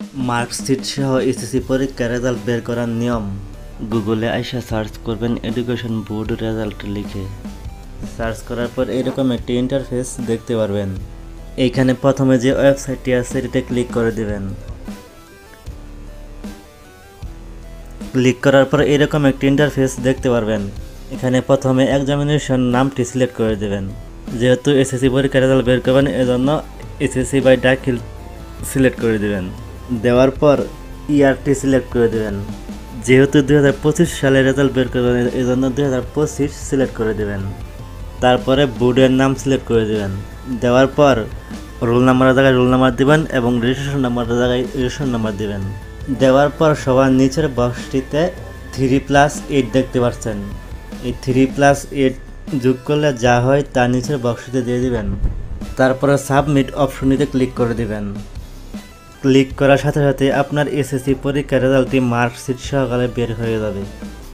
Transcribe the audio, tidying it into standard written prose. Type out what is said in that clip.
Marksheet সহ SSC পরীক্ষার result বের করার নিয়ম। গুগলে আইসা সার্চ করবেন এডুকেশন বোর্ড রেজাল্ট লিখে। সার্চ করার পর এরকম একটি ইন্টারফেস দেখতে পারবেন। এইখানে প্রথমে যে ওয়েবসাইটটি আছে এটাতে ক্লিক করে দিবেন। ক্লিক করার পর এরকম একটি ইন্টারফেস দেখতে পারবেন। এখানে প্রথমে এক্সামিনেশন নামটি সিলেক্ট করে দেবেন। যেহেতু এসএসসি পরীক্ষার রেজাল্ট বের করবেন এজন্য এসএসসি বাই দাখিল সিলেক্ট করে দেবেন। দেওয়ার পর ইয়ারটি সিলেক্ট করে দেবেন। যেহেতু 2025 সালে রেজাল্ট বের করবেন এজন্য 2025 সিলেক্ট করে দেবেন। তারপরে বোর্ডের নাম সিলেক্ট করে দেবেন। দেওয়ার পর রোল নাম্বারের জায়গায় রোল নাম্বার দিবেন এবং রেজিস্ট্রেশন নাম্বারের জায়গায় রেজিস্ট্রেশন নাম্বার দিবেন। দেওয়ার পর সবার নিচের বক্সটিতে 3+8 দেখতে পাচ্ছেন। এই 3+8 যোগ করলে যা হয় তা নিচের বক্সটিতে দিয়ে দিবেন। তারপরে সাবমিট অপশনটিতে ক্লিক করে দিবেন। ক্লিক করার সাথে সাথে আপনার এসএসসি পরীক্ষার রেজাল্টটি মার্কশিট সহকারে বের হয়ে যাবে।